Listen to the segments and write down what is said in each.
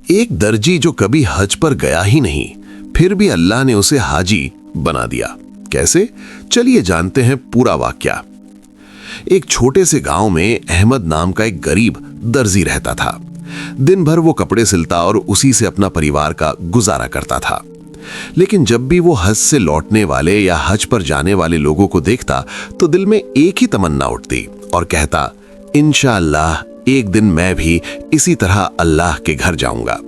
एक दर्जी जो कभी हज पर गया ही नहीं, फिर भी अल्लाह ने उसे हाजी बना दिया। कैसे? चलिए जानते हैं पूरा वाकया। एक छोटे से गांव में अहमद नाम का एक गरीब दर्जी रहता था। दिन भर वो कपड़े सिलता और उसी से अपना परिवार का गुजारा करता था। लेकिन जब भी वो हज से लौटने वाले या हज पर जाने वाले लोगों को देखता तो दिल में एक ही तमन्ना उठती और कहता, इंशाअल्लाह एक दिन मैं भी इसी तरह अल्लाह के घर जाऊंगा।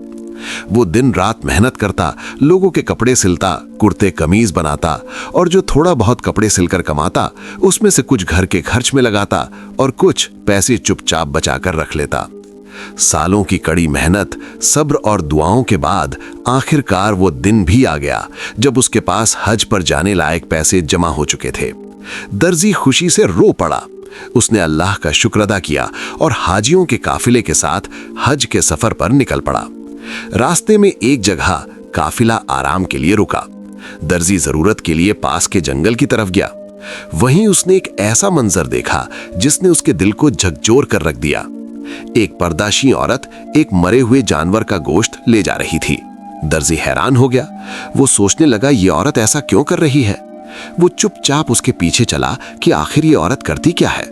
वो दिन रात मेहनत करता, लोगों के कपड़े सिलता, कुर्ते कमीज बनाता और जो थोड़ा बहुत कपड़े सिलकर कमाता उसमें से कुछ घर के खर्च में लगाता और कुछ पैसे चुपचाप बचाकर रख लेता। सालों की कड़ी मेहनत, सब्र और दुआओं के बाद आखिरकार वो दिन भी आ गया जब उसके पास हज पर जाने लायक पैसे जमा हो चुके थे। दर्जी खुशी से रो पड़ा। उसने अल्लाह का शुक्र अदा किया और हाजियों के काफिले के साथ हज के सफर पर निकल पड़ा। रास्ते में एक जगह काफिला आराम के लिए रुका। दर्जी जरूरत के लिए पास के जंगल की तरफ गया। वहीं उसने एक ऐसा मंजर देखा जिसने उसके दिल को झकझोर कर रख दिया। एक पर्दाशी औरत एक मरे हुए जानवर का गोश्त ले जा रही थी। दर्जी हैरान हो गया। वो सोचने लगा, ये औरत ऐसा क्यों कर रही है? वो चुपचाप उसके पीछे चला कि आखिर ये औरत करती क्या है।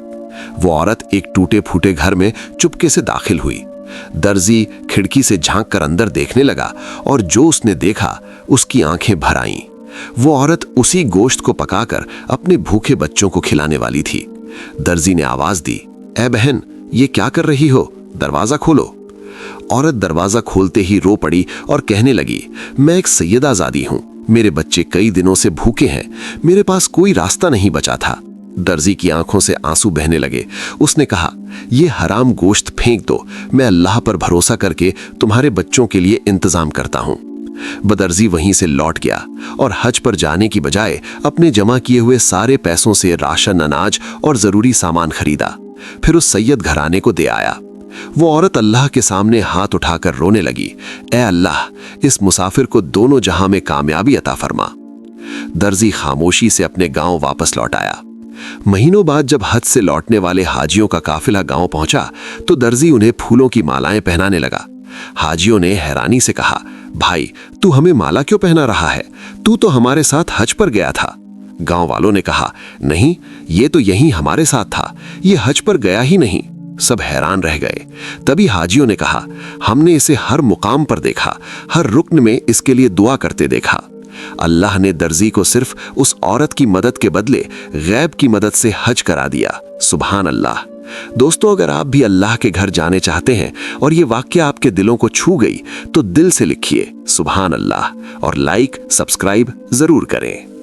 वो औरत एक टूटे फूटे घर में चुपके से दाखिल हुई। दर्जी खिड़की से झांक कर अंदर देखने लगा और जो उसने देखा उसकी आंखें भर आईं। वो औरत उसी गोश्त को पकाकर अपने भूखे बच्चों को खिलाने वाली थी। दर्जी ने आवाज दी, ए बहन, ये क्या कर रही हो? दरवाजा खोलो। औरत दरवाजा खोलते ही रो पड़ी और कहने लगी, मैं एक सैयदाजादी हूं, मेरे बच्चे कई दिनों से भूखे हैं, मेरे पास कोई रास्ता नहीं बचा था। दर्जी की आंखों से आंसू बहने लगे। उसने कहा, ये हराम गोश्त फेंक दो, मैं अल्लाह पर भरोसा करके तुम्हारे बच्चों के लिए इंतजाम करता हूं। बदर्जी वहीं से लौट गया और हज पर जाने की बजाय अपने जमा किए हुए सारे पैसों से राशन, अनाज और जरूरी सामान खरीदा। फिर उस सैयद घराने को दे आया। वो औरत अल्लाह के सामने हाथ उठाकर रोने लगी, ए अल्लाह, इस मुसाफिर को दोनों जहां में कामयाबी अता फरमा। दर्जी खामोशी से अपने गांव वापस लौट आया। महीनों बाद जब हज से लौटने वाले हाजियों का काफिला गांव पहुंचा तो दर्जी उन्हें फूलों की मालाएं पहनाने लगा। हाजियों ने हैरानी से कहा, भाई, तू हमें माला क्यों पहना रहा है? तू तो हमारे साथ हज पर गया था। गांव वालों ने कहा, नहीं, ये तो यहीं हमारे साथ था, ये हज पर गया ही नहीं। सब हैरान रह गए। तभी हाजियों ने कहा, हमने इसे हर मुकाम पर देखा, हर रुकन में इसके लिए दुआ करते देखा। अल्लाह ने दर्जी को सिर्फ उस औरत की मदद के बदले गैब की मदद से हज करा दिया। सुभान अल्लाह। दोस्तों, अगर आप भी अल्लाह के घर जाने चाहते हैं और ये वाकया आपके दिलों को छू गई तो दिल से लिखिए सुभान अल्लाह और लाइक, सब्सक्राइब जरूर करें।